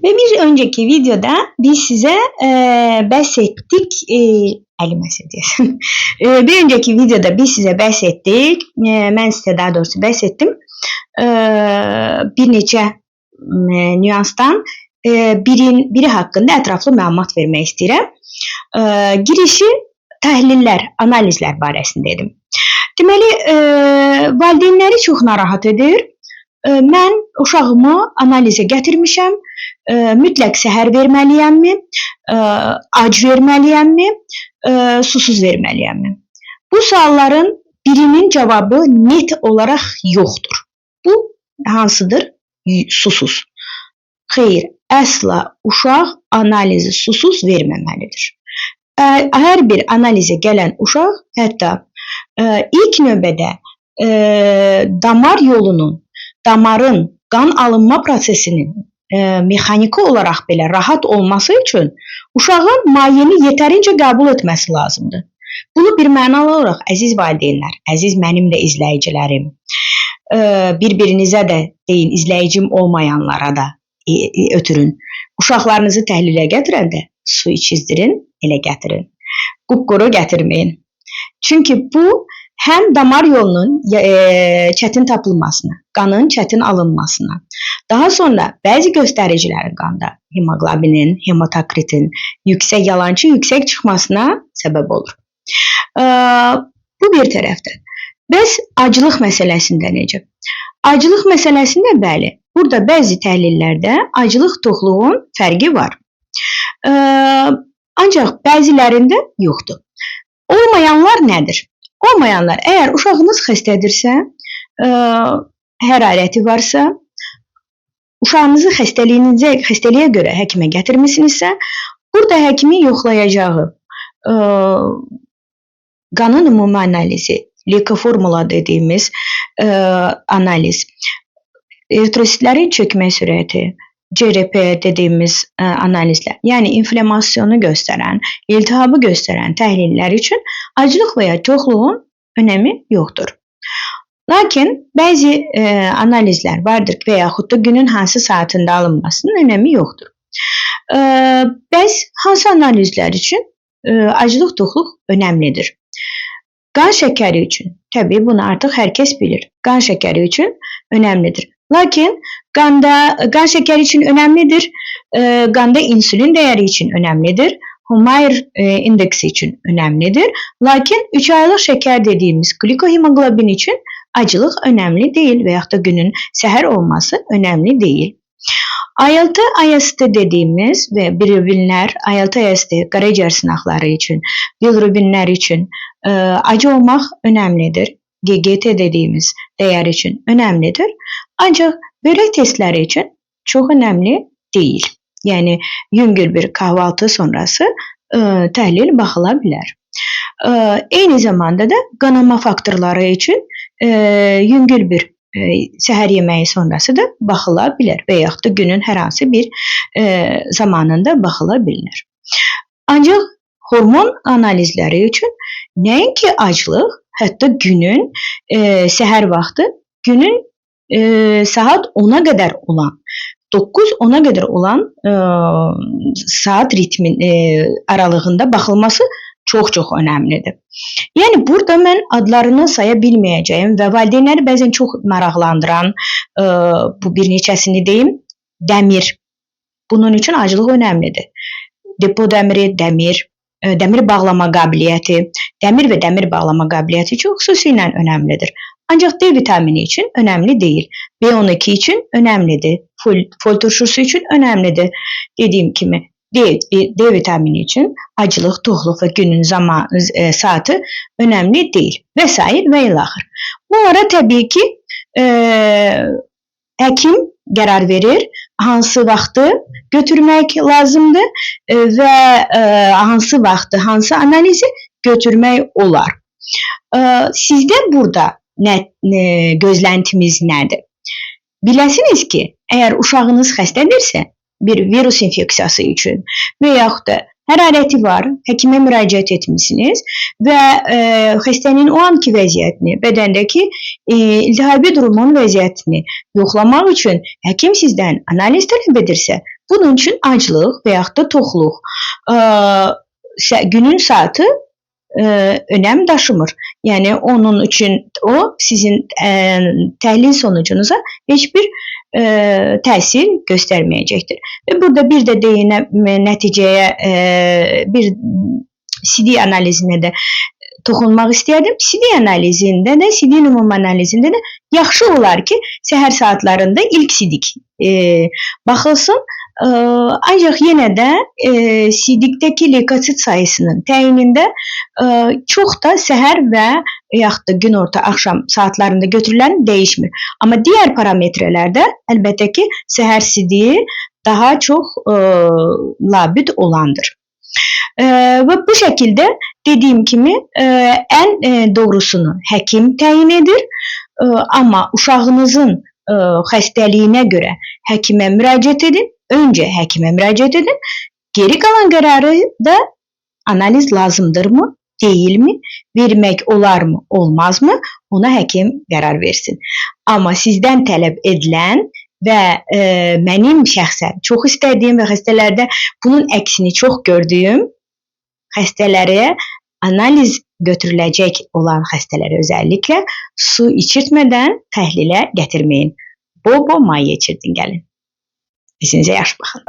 Ve bir önceki videoda biz size bahsettik, bir önceki videoda biz size bahsettik, ben size daha doğrusu bahsettim, bir neçə nüansdan biri haqqında ətraflı məlumat vermək istəyirəm. Girişi təhlillər, analizlər barəsində edim. Deməli, valideynləri çox narahat edir. Mən uşağımı analizə gətirmişəm, mütləq səhər verməliyəmmi, ac verməliyəmmi, susuz verməliyəmmi? Bu sualların birinin cavabı net olaraq yoxdur. Bu hansıdır? Susuz. Xeyr, əsla uşaq analizi susuz verməməlidir. Hər bir analizə gələn uşaq, hətta ilk növbədə damar yolunun, damarın qan alınma prosesinin mexaniki olaraq belə rahat olması üçün uşağın mayeni yetərincə qəbul etməsi lazımdır. Bunu bir mənalı olaraq, əziz valideynlər, əziz mənim də izləyicilərim, bir-birinizə də deyin, izləyicim olmayanlara da ötürün. Uşaqlarınızı təhlilə gətirəndə su içizdirin, elə gətirin. Qupquru gətirməyin. Çünki bu həm damar yolunun çətin tapılmasına, qanın çətin alınmasına, daha sonra bəzi göstəricilərin qanda, hemoqlobinin, hemotokritin yalançı yüksək çıxmasına səbəb olur. Bu bir tərəfdən. Bəs aclıq məsələsində necə? Aclıq məsələsində bəli, burada bəzi təhlillərdə aclıq toxluğun fərqi var. Ancaq bəzilərində yoxdur. Olmayanlar nədir? Olmayanlar, əgər uşağınız xəstədirsə, hərarəti varsa, uşağınızı xəstəliyə görə həkimə gətirmisinizsə, burada həkimin yoxlayacağı qanın ümumi analizi, leykoformula dediyimiz analiz, eritrositlərin çökmə sürəti, CRP dediyimiz analizlər, yəni inflamasyonu göstərən, iltihabı göstərən təhlillər üçün aclıq və ya toxluğun önəmi yoxdur. Lakin bəzi analizlər vardır və yaxud da günün hansı saatında alınmasının önəmi yoxdur. Bəs hansı analizlər üçün aclıq, toxluq önəmlidir? Qan şəkəri üçün, təbii bunu artıq hər kəs bilir, qan şəkəri üçün önəmlidir. Lakin qan şəkəri üçün önəmlidir, qanda insülin dəyəri üçün önəmlidir, Humayr indeksi üçün önəmlidir. Lakin 3 aylıq şəkər dediyimiz glikohemoqlobin üçün aclıq önəmli deyil və yaxud da günün səhər olması önəmli deyil. ALT, AST dediyimiz və bilirubinlər, ALT, AST qaraciyər sınaqları üçün, bilirubinlər üçün acı olmaq önəmlidir. GGT dediyimiz dəyər üçün önəmlidir. Ancaq börək testləri üçün çox önəmli deyil. Yəni, yüngül bir kahvaltı sonrası təhlil baxıla bilər. Eyni zamanda da qanama faktorları üçün yüngül bir səhər yeməyi sonrası da baxıla bilər və yaxud da günün hər hansı bir zamanında baxıla bilər. Ancaq hormon analizləri üçün nəinki aclıq, hətta günün səhər vaxtı, günün saat 10-a qədər olan, 9-10-a qədər olan saat ritmin aralığında baxılması çox-çox önəmlidir. Yəni, burada mən adlarını saya bilməyəcəyim və valideynləri bəzən çox maraqlandıran bu bir neçəsini deyim, dəmir. Bunun üçün aclıq önəmlidir. Depo dəmiri, dəmir bağlama qabiliyyəti, dəmir və dəmir bağlama qabiliyyəti çox xüsusilə önəmlidir. Ancaq D vitamini üçün önəmli deyil. B12 üçün önəmlidir. Fol turşusu üçün önəmlidir. Dediyim kimi, D vitamini üçün aclıq, toxluq və günün saatı önəmli deyil və s. və ilaxır. Bunlara təbii ki, həkim qərar verir, hansı vaxtı götürmək lazımdır və hansı vaxtı, hansı analizi götürmək olar. Sizdə burada gözləntimiz nədir? Biləsiniz ki, əgər uşağınız xəstədirsə, bir virus infeksiyası üçün və yaxud da hərarəti var, həkimə müraciət etmişsiniz və xəstənin o anki vəziyyətini, bədəndəki iltihabi durumun vəziyyətini yoxlamaq üçün həkim sizdən analiz tələb edirsə, Bunun üçün aclıq və yaxud da toxluq, günün saatı önəm daşımır. Yəni onun üçün o sizin təhlil sonucunuza heç bir təsir göstərməyəcəkdir. Və burada bir də nəticəyə bir CD analizinə də toxunmaq istəyərdim. CD analizində də, CD ümumi analizində də yaxşı olar ki, səhər saatlarında ilk sidik baxılsın. Ancaq yenə də sidikdəki leykosit sayısının təyinində çox da səhər və yaxud da günorta, axşam saatlarında götürülən dəyişmir. Amma digər parametrlərdə əlbəttə ki, səhər sidiyi daha çox labüd olandır. Və bu şəkildə dediyim kimi ən doğrusunu həkim təyin edir. Amma uşağınızın xəstəliyinə görə həkimə müraciət edin. Öncə həkimə müraciət edin. Geri qalan qərarı da analiz lazımdırmı, deyilmi, vermək olarmı, olmazmı, ona həkim qərar versin. Amma sizdən tələb edilən və mənim şəxsən çox istədiyim və xəstələrdə bunun əksini çox gördüyüm xəstələrə analiz götürüləcək olan xəstələrə özəlliklə su içirtmədən təhlilə gətirməyin. Bol-bol maye içirdin gəlin. İşinizə yaxşı baxın.